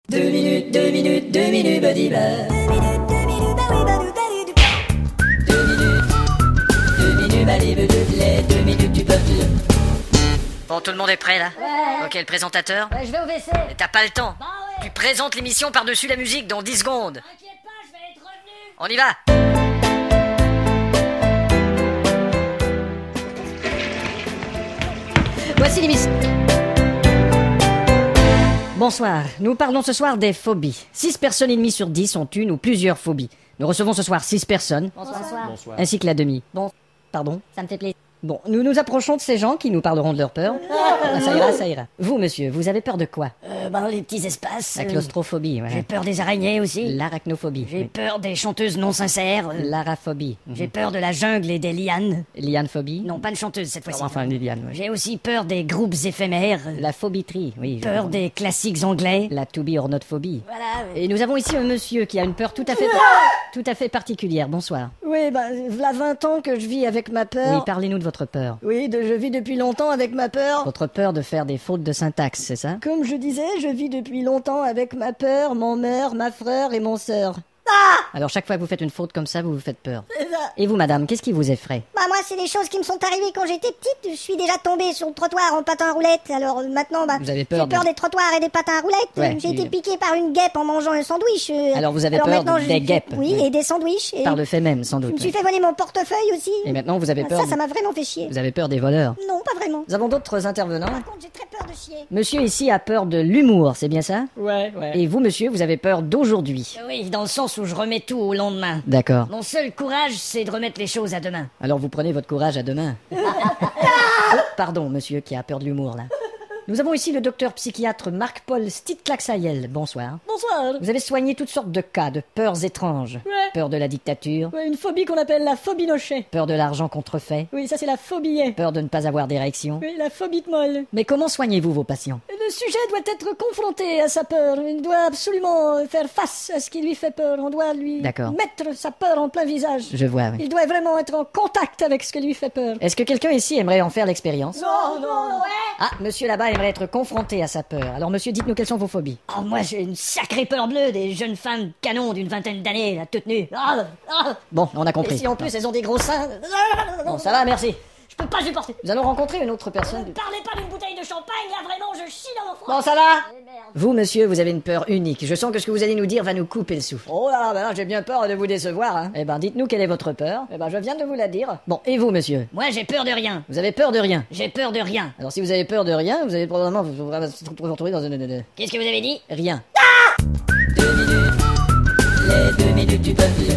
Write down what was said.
2 minutes, 2 minutes, 2 minutes, badiba. 2 minutes, 2 minutes, badiba, les 2 minutes du peuple. Bon, tout le monde est prêt là? Ouais. Ok, le présentateur? Ouais, je vais au WC. Mais t'as pas le temps. Bah ouais. Tu présentes l'émission par-dessus la musique dans 10 secondes. T'inquiète pas, je vais être revenu. On y va! Voici l'émission. Bonsoir, nous parlons ce soir des phobies. 6 personnes et demie sur 10 ont une ou plusieurs phobies. Nous recevons ce soir 6 personnes, Bonsoir. ainsi que la demi. Bon, pardon. Ça me fait plaisir. Bon, nous nous approchons de ces gens qui nous parleront de leur peur. Ah, ça ira, ça ira. Vous, monsieur, vous avez peur de quoi? Les petits espaces. La claustrophobie, ouais. J'ai peur des araignées aussi. L'arachnophobie. J'ai oui. peur des chanteuses non sincères. L'araphobie. J'ai peur de la jungle et des lianes. Lianephobie. Non, pas de chanteuse cette fois-ci. Enfin, les lianes, oui. J'ai aussi peur des groupes éphémères. La phobitrie, oui. je Peur comprends. des classiques anglais. La to be or not phobie. Voilà. Et nous avons ici un monsieur qui a une peur tout à fait particulière. Bonsoir. Oui, v'là 20 ans que je vis avec ma Oui, peur. parlez-nous de votre peur. Oui, je vis depuis longtemps avec ma peur. Votre peur de faire des fautes de syntaxe, c'est ça? Comme je disais, je vis depuis longtemps avec ma peur, mon mère, ma frère et mon sœur. Alors chaque fois que vous faites une faute comme ça, vous vous faites peur. C'est ça. Et vous, madame, qu'est-ce qui vous effraie? Moi, c'est des choses qui me sont arrivées quand j'étais petite. Je suis déjà tombée sur le trottoir en patin à roulettes. Alors maintenant, Vous avez j'ai peur peur de- des trottoirs et des patins à roulettes. Ouais, J'ai été oui. piquée par une guêpe en mangeant un sandwich. Alors vous avez peur maintenant, des guêpes. Oui, Oui. et des sandwichs. Et Par le fait même, sans je doute. me suis oui. fait voler mon portefeuille aussi. Et maintenant, vous avez peur. Ça m'a vraiment fait chier. Vous avez peur des voleurs. Non, pas vraiment. Nous avons d'autres intervenants. Par contre, j'ai très peur de chier. Monsieur ici a peur de l'humour, c'est bien ça? Ouais. Et vous, monsieur, vous avez peur d'aujourd'hui. Oui, dans le sens où je remets tout au lendemain. D'accord. Mon seul courage, c'est de remettre les choses à demain. Alors vous prenez votre courage à demain. Oh, pardon, monsieur qui a peur de l'humour, là. Nous avons ici le docteur psychiatre Marc-Paul Stitklaxayel. Bonsoir. Bonsoir. Vous avez soigné toutes sortes de cas, de peurs étranges. Ouais. Peur de la dictature, Ouais, une phobie qu'on appelle la phobie nochet. peur de l'argent contrefait, Oui, ça c'est la phobie. peur de ne pas avoir d'érection. Oui, la phobie de molle. Mais comment soignez-vous vos patients? Le sujet doit être confronté à sa peur. Il doit absolument faire face à ce qui lui fait peur. On doit lui D'accord. mettre sa peur en plein visage. Je vois, oui. Il doit vraiment être en contact avec ce qui lui fait peur. Est-ce que quelqu'un ici aimerait en faire l'expérience? Non. Ah, monsieur là-bas aimerait être confronté à sa peur. Alors monsieur, dites-nous quelles sont vos phobies. Oh, moi, j'ai une sacrée peur bleue des jeunes femmes canons d'une vingtaine d'années, là, toutes nues. Bon, on a Et compris. si en plus elles ont des gros seins. Bon, ça va, merci. Je peux pas supporter. Nous allons rencontrer une autre personne. Ne parlez pas d'une bouteille de champagne, là, vraiment, je chie dans mon froid. Bon, ça va? Vous, monsieur, vous avez une peur unique. Je sens que ce que vous allez nous dire va nous couper le souffle. Oh là, j'ai bien peur de vous décevoir. Hein. Eh ben, dites-nous quelle est votre peur. Eh ben, je viens de vous la dire. Bon, et vous, monsieur? Moi, j'ai peur de rien. Vous avez peur de rien. J'ai peur de rien. Alors, si vous avez peur de rien, vous allez probablement vous retrouver dans une... Qu'est-ce que vous avez dit? Rien. 2 minutes, les 2 minutes du peuple.